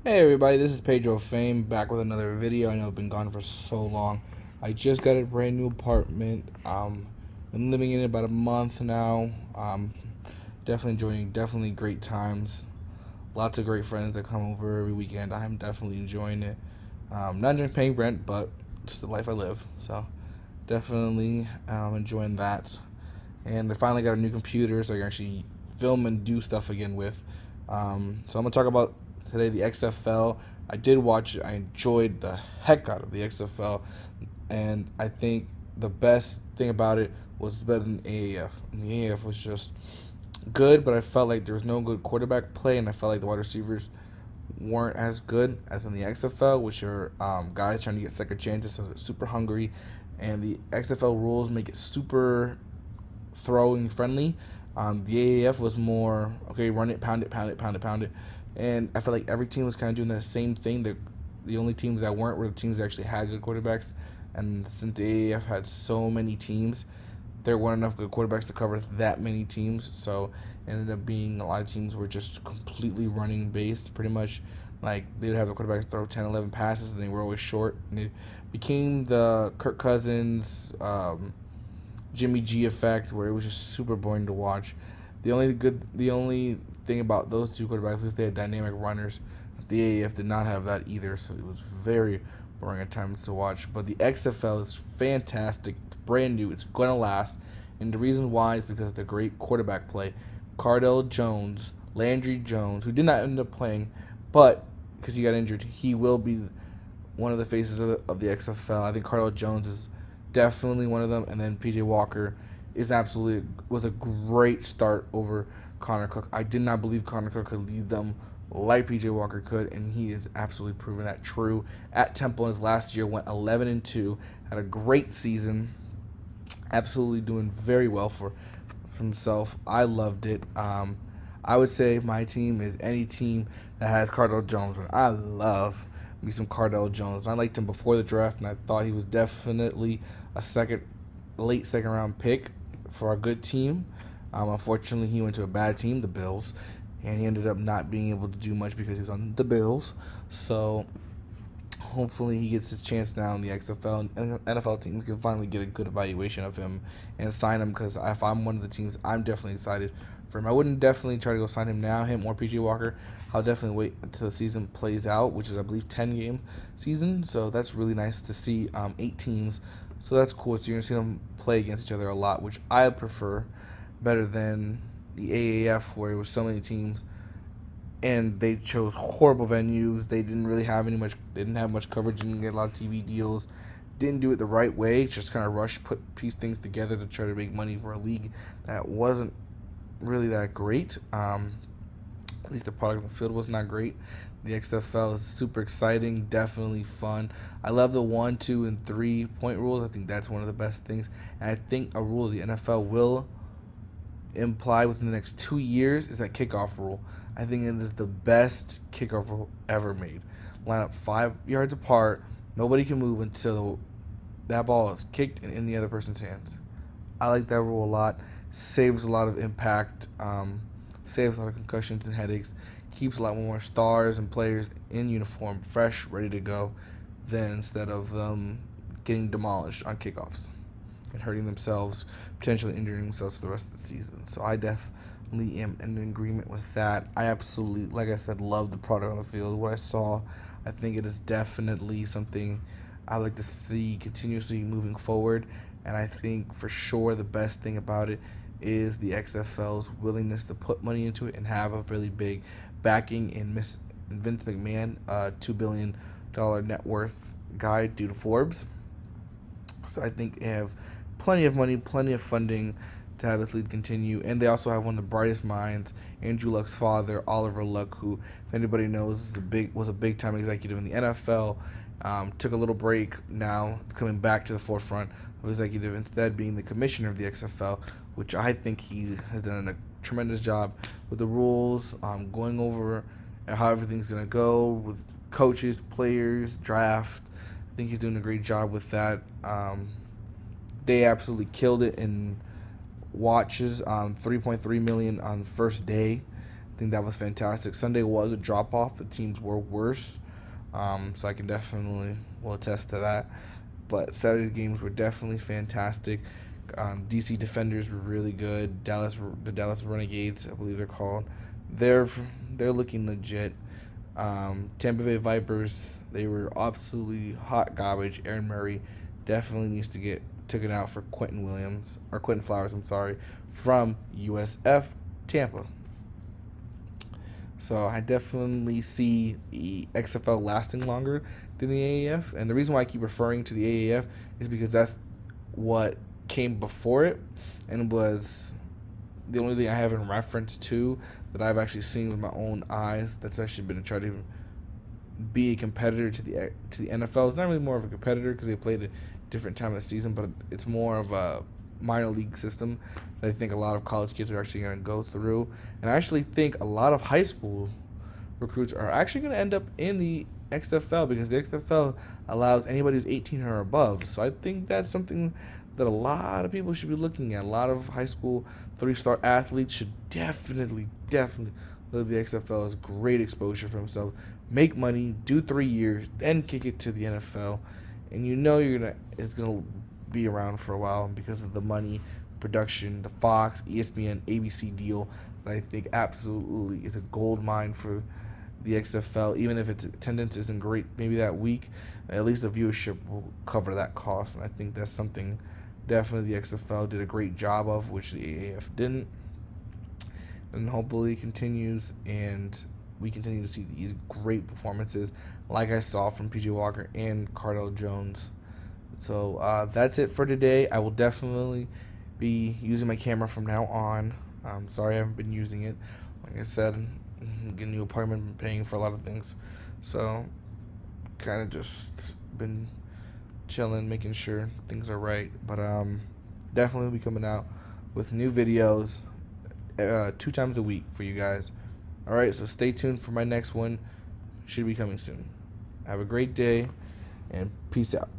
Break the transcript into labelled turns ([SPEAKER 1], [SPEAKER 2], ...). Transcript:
[SPEAKER 1] Hey everybody, this is Pedro Fame back with another video. I know I've been gone for so long. I just got a brand new apartment. Been living in it about a month now. Definitely enjoying, definitely great times. Lots of great friends that come over every weekend. I'm definitely enjoying it. Not just paying rent, but it's the life I live. So definitely enjoying that. And I finally got a new computer, so I can actually film and do stuff again with. So I'm gonna talk about today the XFL. I did watch it. I enjoyed the heck out of the XFL, and I think the best thing about it was better than AAF. And the AAF was just good, but I felt like there was no good quarterback play, and I felt like the wide receivers weren't as good as in the XFL, which are guys trying to get second chances, so they're super hungry. And the XFL rules make it super throwing friendly. The AAF was more okay, run it, pound it, pound it, pound it, pound it, and I felt like every team was kind of doing the same thing. The only teams that weren't were the teams that actually had good quarterbacks, and since the AAF had so many teams, there weren't enough good quarterbacks to cover that many teams. So it ended up being a lot of teams were just completely running based, pretty much. Like they'd have the quarterback throw 10, 11 passes, and they were always short. And it became the Kirk Cousins, Jimmy G effect, where it was just super boring to watch. The only thing about those two quarterbacks is they had dynamic runners. The AAF did not have that either, so it was very boring at times to watch. But the XFL is fantastic. It's brand new. It's gonna last, and the reason why is because of the great quarterback play. Cardell Jones, Landry Jones, who did not end up playing, but because he got injured, he will be one of the faces of the XFL. I think Cardell Jones is definitely one of them, and then PJ Walker is absolutely was a great start over Connor Cook. I did not believe Connor Cook could lead them like PJ Walker could, and he is absolutely proven that true. At Temple, his last year went 11-2, had a great season, absolutely doing very well for himself. I loved it. I would say my team is any team that has Cardell Jones. I love me some Cardell Jones. I liked him before the draft, and I thought he was definitely a late second round pick for a good team. Unfortunately, he went to a bad team, the Bills, and he ended up not being able to do much because he was on the Bills. So hopefully he gets his chance now in the XFL, and NFL teams can finally get a good evaluation of him and sign him. Because if I'm one of the teams, I'm definitely excited for him. I wouldn't definitely try to go sign him now, him or PJ Walker. I'll definitely wait until the season plays out, which is I believe 10 game season. So that's really nice to see. 8 teams, so that's cool. So you're gonna see them play against each other a lot, which I prefer better than the AAF where it was so many teams and they chose horrible venues. They didn't really have any much. They didn't have much coverage. Didn't get a lot of TV deals. Didn't do it the right way. Just kind of rushed, piece things together to try to make money for a league that wasn't really that great. At least the product on the field was not great. The XFL is super exciting, definitely fun. I love the 1, 2, and 3 point rules. I think that's one of the best things. And I think a rule of the NFL will imply within the next 2 years is that kickoff rule. I think it is the best kickoff rule ever made. Line up 5 yards apart. Nobody can move until that ball is kicked in the other person's hands. I like that rule a lot. Saves a lot of impact. Saves a lot of concussions and headaches. Keeps a lot more stars and players in uniform, fresh, ready to go, than instead of them getting demolished on kickoffs and hurting themselves, potentially injuring themselves for the rest of the season. So I definitely am in agreement with that. I absolutely, like I said, love the product on the field. What I saw, I think it is definitely something I like to see continuously moving forward. And I think for sure the best thing about it is the XFL's willingness to put money into it and have a really big backing in Vince McMahon, $2 billion net worth guy due to Forbes. So I think they have plenty of money, plenty of funding to have this league continue. And they also have one of the brightest minds, Andrew Luck's father, Oliver Luck, who, if anybody knows, was a big time executive in the NFL. Took a little break. Now it's coming back to the forefront of executive, instead being the commissioner of the XFL, which I think he has done a tremendous job with the rules, going over how everything's gonna go with coaches, players, draft. I think he's doing a great job with that. They absolutely killed it in watches. 3.3 million on the first day. think that was fantastic. Sunday was a drop off. The teams were worse, so I can definitely will attest to that. But Saturday's games were definitely fantastic. DC Defenders were really good. The Dallas Renegades, I believe they're called. They're they're looking legit. Tampa Bay Vipers, they were absolutely hot garbage. Aaron Murray definitely needs to get taken out for Quentin Flowers, I'm sorry, from USF Tampa. So I definitely see the XFL lasting longer than the AAF, and the reason why I keep referring to the AAF is because that's what came before it, and was the only thing I have in reference to that I've actually seen with my own eyes. That's actually been trying to be a competitor to the NFL. It's not really more of a competitor because they played a different time of the season, but it's more of a minor league system that I think a lot of college kids are actually going to go through. And I actually think a lot of high school recruits are actually going to end up in the XFL because the XFL allows anybody who's 18 or above. So I think that's something that a lot of people should be looking at. A lot of high school 3-star athletes should definitely look at the XFL as great exposure for themselves. Make money, do 3 years, then kick it to the NFL, and you know it's gonna be around for a while because of the money, production, the Fox, ESPN, ABC deal that I think absolutely is a gold mine for the XFL. Even if its attendance isn't great maybe that week, at least the viewership will cover that cost, and I think that's something definitely the XFL did a great job of, which the AAF didn't, and hopefully continues, and we continue to see these great performances like I saw from PJ Walker and Cardell Jones. So that's it for today. I will definitely be using my camera from now on. I'm sorry I haven't been using it. Like I said, getting a new apartment, paying for a lot of things. So kind of just been chilling, making sure things are right. But definitely will be coming out with new videos 2 times a week for you guys. All right, so stay tuned for my next one. Should be coming soon. Have a great day, and peace out.